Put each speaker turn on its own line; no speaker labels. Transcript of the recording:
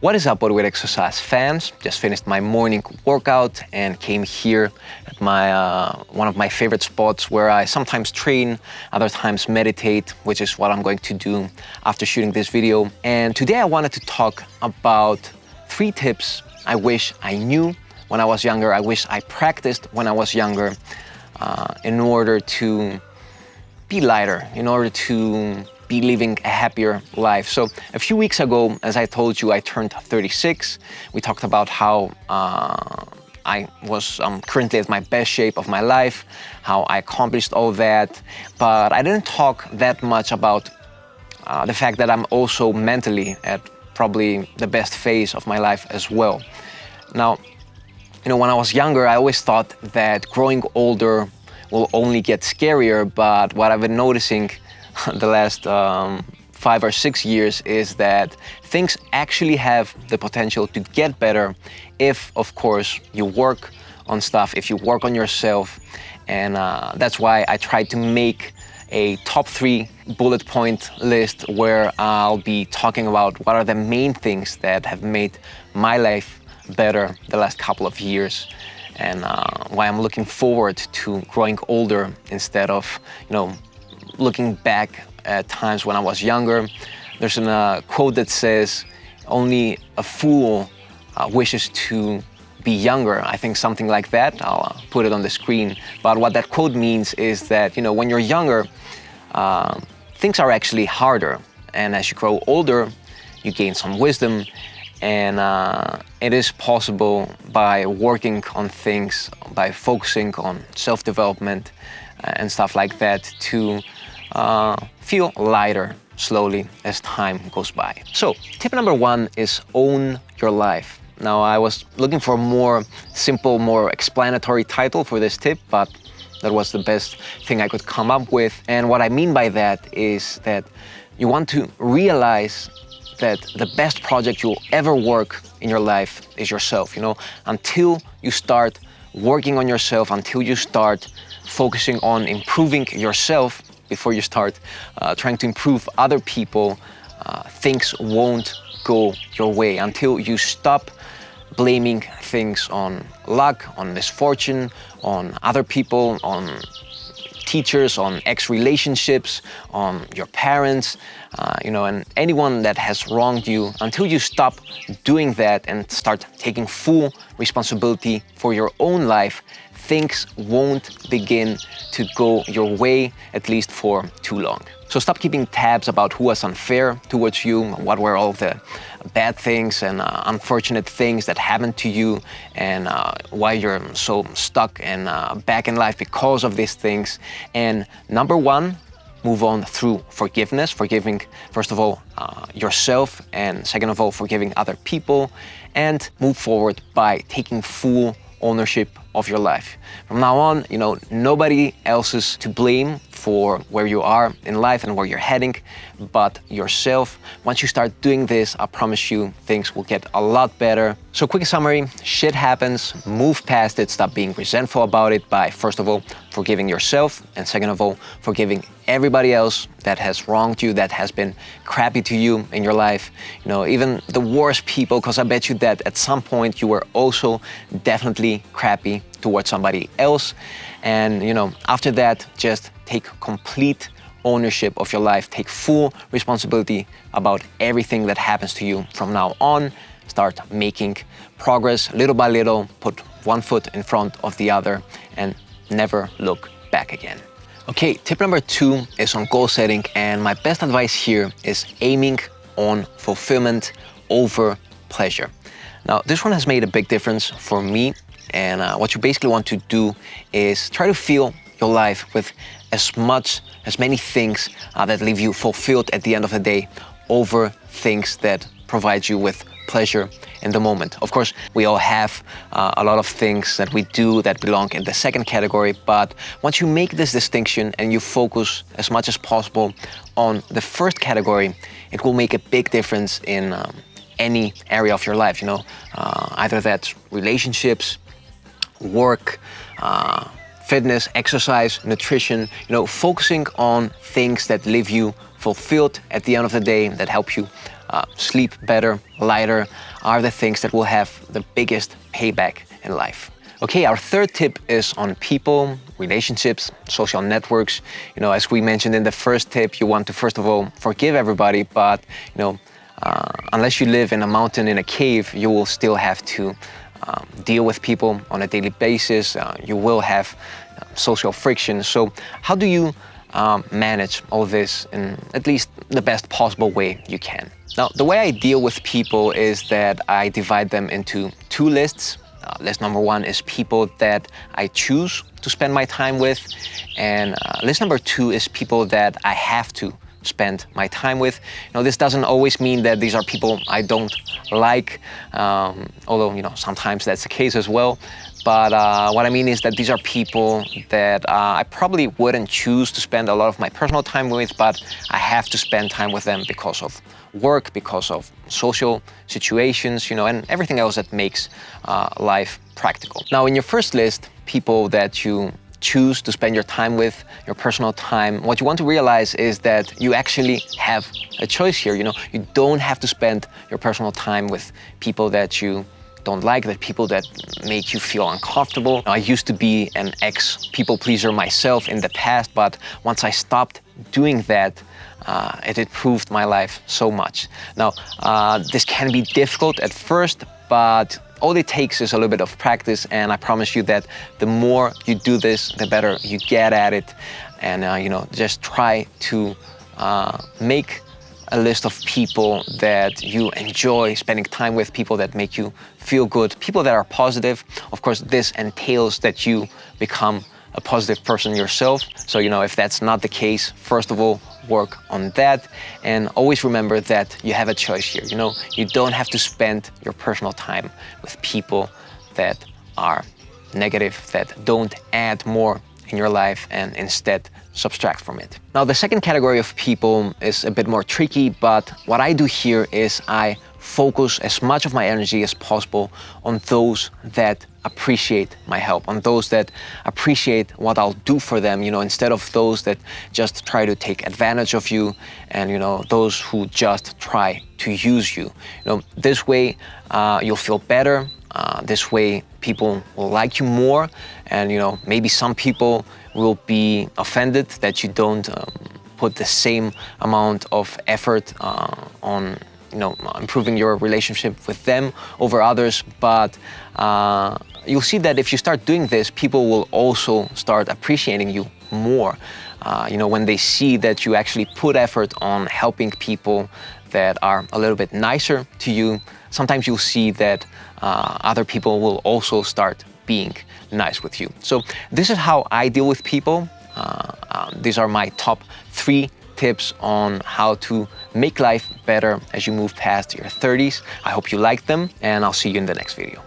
What is up, with exercise fans? Just finished my morning workout and came here at my one of my favorite spots where I sometimes train, other times meditate, which is what I'm going to do after shooting this video. And today I wanted to talk about 3 tips I wish I knew when I was younger, I wish I practiced when I was younger, in order to be lighter, in order to be living a happier life. So a few weeks ago, as I told you, I turned 36. We talked about how I was currently at my best shape of my life, how I accomplished all that, but I didn't talk that much about the fact that I'm also mentally at probably the best phase of my life as well. Now, when I was younger, I always thought that growing older will only get scarier, but what I've been noticing the last 5 or 6 years is that things actually have the potential to get better if, of course, you work on stuff, if you work on yourself. And that's why I tried to make a top 3 bullet point list where I'll be talking about what are the main things that have made my life better the last couple of years, and why I'm looking forward to growing older instead of, looking back at times when I was younger. There's a quote that says, only a fool wishes to be younger. I think something like that. I'll put it on the screen. But what that quote means is that, when you're younger, things are actually harder. And as you grow older, you gain some wisdom. And it is possible by working on things, by focusing on self-development and stuff like that, to feel lighter slowly as time goes by. So tip number 1 is own your life. Now, I was looking for a more simple, more explanatory title for this tip, but that was the best thing I could come up with. And what I mean by that is that you want to realize that the best project you'll ever work in your life is yourself. Until you start working on yourself, until you start focusing on improving yourself before you start trying to improve other people, things won't go your way. Until you stop blaming things on luck, on misfortune, on other people, on teachers, on ex-relationships, on your parents, and anyone that has wronged you. Until you stop doing that and start taking full responsibility for your own life, things won't begin to go your way, at least for too long. So stop keeping tabs about who was unfair towards you, what were all the bad things and unfortunate things that happened to you, and why you're so stuck and back in life because of these things. And number 1, move on through forgiveness, forgiving, first of all, yourself, and second of all, forgiving other people, and move forward by taking full ownership of your life. From now on, nobody else is to blame for where you are in life and where you're heading, but yourself. Once you start doing this, I promise you, things will get a lot better. So quick summary, shit happens, move past it, stop being resentful about it by, first of all, forgiving yourself, and second of all, forgiving everybody else that has wronged you, that has been crappy to you in your life. Even the worst people, because I bet you that at some point you were also definitely crappy towards somebody else. And after that, just take complete ownership of your life. Take full responsibility about everything that happens to you from now on. Start making progress little by little. Put one foot in front of the other and never look back again. Okay, tip number 2 is on goal setting, and my best advice here is aiming on fulfillment over pleasure. Now, this one has made a big difference for me, and what you basically want to do is try to fill your life with as many things that leave you fulfilled at the end of the day over things that provide you with pleasure in the moment. Of course, we all have a lot of things that we do that belong in the second category, but once you make this distinction and you focus as much as possible on the first category, it will make a big difference in any area of your life, either that's relationships, work, fitness, exercise, nutrition, focusing on things that leave you fulfilled at the end of the day, that help you sleep better, lighter, are the things that will have the biggest payback in life. Okay, our third tip is on people, relationships, social networks. As we mentioned in the first tip, you want to first of all forgive everybody, but unless you live in a mountain in a cave, you will still have to deal with people on a daily basis. You will have social friction. So how do you manage all this in at least the best possible way you can? Now, the way I deal with people is that I divide them into two lists. List number one is people that I choose to spend my time with, and list number two is people that I have to spend my time with. This doesn't always mean that these are people I don't like, although sometimes that's the case as well. But what I mean is that these are people that I probably wouldn't choose to spend a lot of my personal time with, but I have to spend time with them because of work, because of social situations, and everything else that makes life practical. Now, in your first list, people that you choose to spend your time with, your personal time, what you want to realize is that you actually have a choice here. You don't have to spend your personal time with people that you don't like, that people that make you feel uncomfortable. I used to be an ex-people pleaser myself in the past, but once I stopped doing that, it improved my life so much. Now, this can be difficult at first, but all it takes is a little bit of practice, and I promise you that the more you do this, the better you get at it. And just try to make a list of people that you enjoy spending time with, people that make you feel good, people that are positive. Of course, this entails that you become a positive person yourself. So, if that's not the case, first of all, work on that. And always remember that you have a choice here. You don't have to spend your personal time with people that are negative, that don't add more in your life, and instead subtract from it. Now, the second category of people is a bit more tricky, but what I do here is I focus as much of my energy as possible on those that appreciate my help, on those that appreciate what I'll do for them, instead of those that just try to take advantage of you, and those who just try to use you. This way you'll feel better. This way people will like you more, and maybe some people will be offended that you don't put the same amount of effort on improving your relationship with them over others. But you'll see that if you start doing this, people will also start appreciating you more. When they see that you actually put effort on helping people that are a little bit nicer to you, sometimes you'll see that other people will also start being nice with you. So this is how I deal with people. These are my top 3 tips on how to make life better as you move past your 30s. I hope you like them, and I'll see you in the next video.